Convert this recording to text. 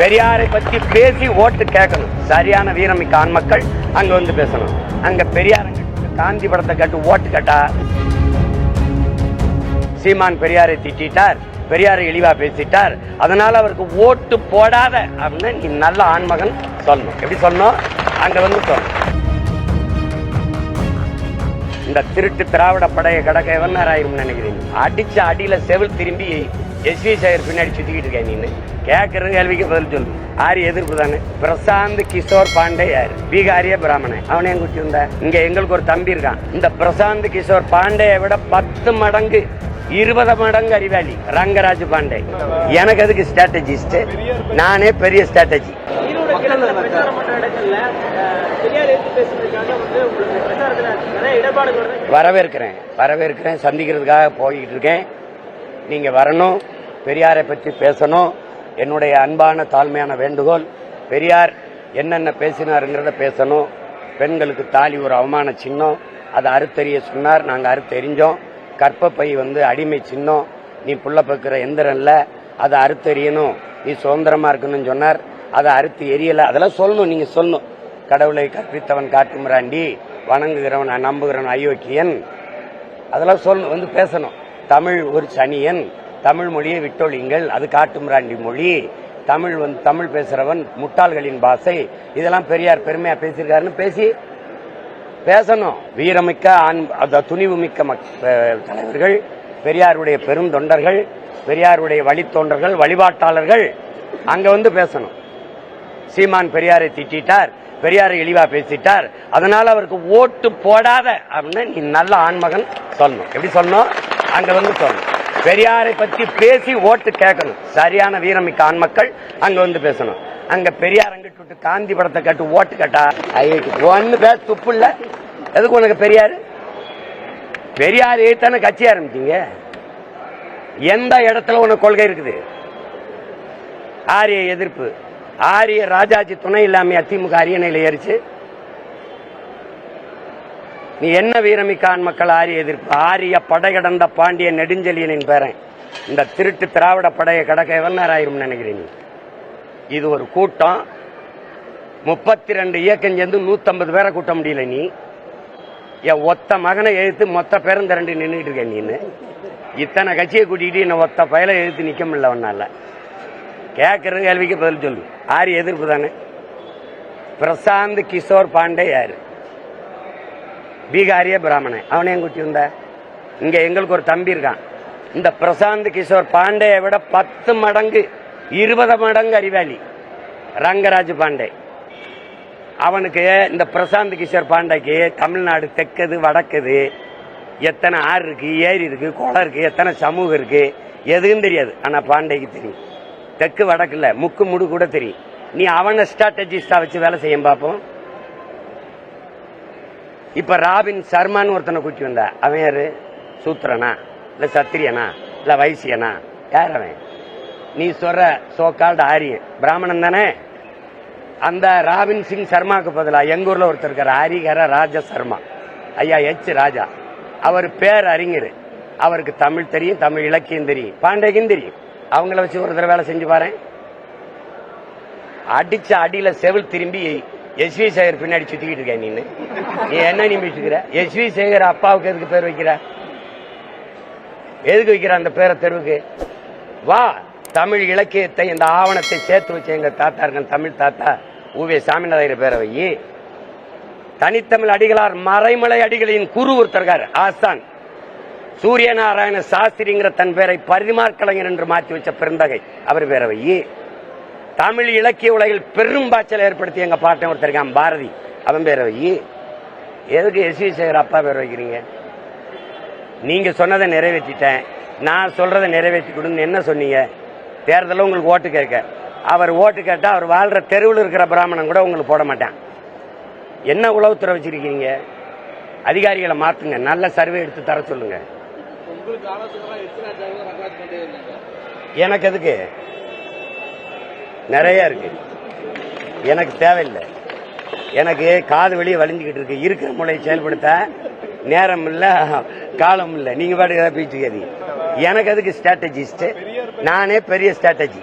பெரியாரை பத்தி பேசி ஓட்டு கேட்கணும். சரியான வீரமிக்க ஆண் மக்கள் அங்க வந்து பேசணும். அங்க பெரியார் காந்தி படத்தை கட்டு ஓட்டு கேட்டா சீமான் பெரியாரை திட்டார், பெரியாரை இழிவா பேசிட்டார், அதனால அவருக்கு ஓட்டு போடாத அப்படின்னு நீ நல்ல ஆண்மகன் சொல்லணும். எப்படி சொல்லணும்? அங்க வந்து சொல்லணும். இந்த திருட்டு திராவிட படையை கடக்க எவன் ஆயிரும் நினைக்கிறீங்க? அடிச்ச அடியில செவில் திரும்பி எஸ்வி சேகர் பின்னாடி சுத்திக்கிட்டு இருக்கேன். நீ கேட்கறது கேள்விக்கு பதில் சொல்லு. ஆரி எதிர்ப்பு தானே. பிரசாந்த் கிஷோர் பாண்டே யாரு? பீகாரிய பிராமணன். அவனையும் குட்டி வந்த. இங்க எங்களுக்கு ஒரு தம்பி இருக்கான். இந்த பிரசாந்த் கிஷோர் பாண்டேயை விட 10 மடங்கு 20 மடங்கு அறிவாளி ரங்கராஜ் பாண்டே. எனக்கு அதுக்கு ஸ்ட்ராட்டஜிஸ்ட், நானே பெரிய ஸ்ட்ராட்டஜி. வரவேற்கிறேன் சந்திக்கிறதுக்காக போய்கிட்டு இருக்கேன். நீங்க வரணும், பெரியாரை பற்றி பேசணும். என்னுடைய அன்பான தாழ்மையான வேண்டுகோள், பெரியார் என்னென்ன பேசினாருங்கிறத பேசணும். பெண்களுக்கு தாலி ஒரு அவமான சின்னம், அதை அறுத்தறிய சொன்னார், நாங்கள் அறுத்தெறிஞ்சோம். கற்பப்பை அடிமை சின்னம், நீ புள்ள பக்கிற எந்திரம் இல்லை, அதை அறுத்தெறியணும், நீ சுதந்திரமா இருக்கணும்னு சொன்னார், அதை அறுத்து எரியல. அதெல்லாம் சொல்லணும். நீங்க சொல்லணும். கடவுளை கற்பித்தவன் காட்டுமிராண்டி, வணங்குகிறவன் நம்புகிறவன் அயோக்கியன், அதெல்லாம் சொல்லணும். பேசணும். தமிழ் ஒரு சனியன், தமிழ் மொழியை விட்டொழிங்கள், அது காட்டுமிராண்டி மொழி, தமிழ் பேசுறவன் முட்டாள்களின் பாசை, இதெல்லாம் பெரியார் பெருமையா பேசியிருக்காருன்னு பேசணும். வீரமிக்க துணிவு மிக்க தலைவர்கள், பெரியாருடைய பெரும் தொண்டர்கள், பெரியாருடைய வழித்தொண்டர்கள், வழிபாட்டாளர்கள் அங்க பேசணும். சீமான் பெரியாரை திட்டார், பெரியாரை இழிவா பேசிட்டார், அதனால அவருக்கு ஓட்டு போடாத அப்படின்னு நீ நல்ல ஆண்மகன் சொல்லணும். எப்படி சொல்லணும்? அங்க சொல்லணும். பெரியாரை பத்தி பேசி ஓட்டு கேட்கணும். சரியான வீரமிக்க ஆண் மக்கள் அங்க பேசணும். அங்க பெரியார் அங்கிட்டு விட்டு காந்தி படத்தை கட்டு ஓட்டு கேட்டா ஒன்னு பேச துப்பு இல்ல. எதுக்கு உனக்கு பெரியார்? பெரியார் தானே கட்சி ஆரம்பிச்சீங்க. எந்த இடத்துல உனக்கு கொள்கை இருக்குது? ஆரிய எதிர்ப்பு. ஆரிய ராஜாஜி துணை இல்லாம திமுக அரியணையில ஏறிச்சு. நீ என்ன வீரமிக்க ஆண் மக்கள்? ஆரிய எதிர்ப்பு. ஆரிய படை கடந்த பாண்டிய நெடுஞ்செழியனின் பேரன். இந்த திருட்டு திராவிட படையை கடக்க எவன் ஆயிரும் நினைக்கிறீங்க? இது ஒரு கூட்டம். 32 இயக்கம் சேர்ந்து 150 பேரை கூட்ட முடியல. நீ என் ஒத்த மகனை எழுத்து மொத்த பேரும் திரண்டு நின்றுட்டு இருக்க. நீ இத்தனை கட்சியை கூட்டிட்டு என்ன ஒத்த பயலை எழுத்து நிக்க முடியல. ஒன்னால கேட்கறது கேள்விக்கு பதில் சொல்லு. ஆரிய எதிர்ப்பு தானே. பிரசாந்த் கிஷோர் பாண்டே யாரு? பீகாரிய பிராமணன். அவனையும் குட்டி வந்த. இங்க எங்களுக்கு ஒரு தம்பி இருக்கான். இந்த பிரசாந்த் கிஷோர் பாண்டேயை விட 10 மடங்கு 20 மடங்கு அறிவாளி ரங்கராஜ் பாண்டே. அவனுக்கு இந்த பிரசாந்த் கிஷோர் பாண்டேக்கு தமிழ்நாடு தெற்குது வடக்குது, எத்தனை ஆறு இருக்கு, ஏரி இருக்கு, குளம் இருக்கு, எத்தனை சமூகம் இருக்கு, எதுவும் தெரியாது. ஆனா பாண்டேக்கு தெரியும். தெற்கு வடக்குல முக்கு முடு கூட தெரியும். நீ அவனை ஸ்ட்ராட்டஜிஸ்டா வச்சு வேலை செய்ய பார்ப்போம். இப்ப ராபின் சர்மான்னு ஒருத்தனை கூட்டி வந்த. அவன் யாரு? சூத்திரனா இல்ல சத்திரியனா இல்ல வைசியனா? யார் அவன்? நீ சொல்ற சோகால்டு ஆரியன் பிராமணன் தானே. அந்த ராபின் சிங் சர்மாவுக்கு பதிலா எங்க ஊர்ல ஒருத்தர் இருக்காரு, ஹரிகர ராஜ சர்மா, ஐயா எச் ராஜா. அவர் பேர் அறிஞர். அவருக்கு தமிழ் தெரியும், தமிழ் இலக்கியம் தெரியும், பாண்டேக்கும் தெரியும். அவங்கள வச்சு ஒரு தடவை வேலை செஞ்சு பாரு. அடிச்ச அடியில செவில் திரும்பி எஸ்வி சேகர் பின்னாடி சுத்திக்கிட்டு இருக்க. நீ என்ன நிமிட்டு இருக்கிற? எஸ்வி சேகர் அப்பாவுக்கு எதுக்கு பேர் வைக்கிற? எதுக்கு வைக்கிற அந்த பேரை தெருவுக்கு? வா, தமிழ் இலக்கியத்தை இந்த ஆவணத்தை சேர்த்து வச்ச எங்க தாத்தா இருக்க தமிழ் தாத்தா ஊவே சாமிநாதர் பேரை வை. தனித்தமிழ் அடிகளார் மறைமலை அடிகளின் குரு ஒருத்தர்கார் ஆசான் சூரியநாராயண சாஸ்திரிங்கிற தன் பேரை பரிமாற் கலைஞர் என்று மாற்றி வச்ச பெருந்தகை அவர் பேரை வை. தமிழ் இலக்கிய உலகில் பெரும் பாய்ச்சல் ஏற்படுத்தி எங்க பாட்டன் ஒருத்தருக்கான் பாரதி, அவன் பேரை வை. எதுக்கு எஸ்வி சேகர் அப்பா பேர் வைக்கிறீங்க? நீங்க சொன்னதை நிறைவேற்றிட்டேன், நான் சொல்றதை நிறைவேற்றி கொடுன்னு என்ன சொன்னீங்க? தேர்தலில் உங்களுக்கு ஓட்டு கேட்க. அவர் ஓட்டு கேட்டா அவர் வாழ்ற தெருவில் இருக்கிற பிராமணன் கூட உங்களுக்கு போட மாட்டான். என்ன உளவுத்துறை வச்சிருக்கீங்க? அதிகாரிகளை மாத்துங்க, நல்ல சர்வே எடுத்து தர சொல்லுங்க. எனக்கு எதுக்கு? நிறைய இருக்கு, எனக்கு தேவையில்லை. எனக்கு காது வெளியே வலிஞ்சுக்கிட்டு இருக்கு. இருக்கிற மூளையை செயல்படுத்த நேரம் இல்ல, காலம் இல்ல. நீங்க பாட்டு பேச்சுக்காதீங்க. எனக்கு அதுக்கு ஸ்ட்ராட்டஜிஸ்ட், நானே பெரிய ஸ்ட்ராட்டஜி.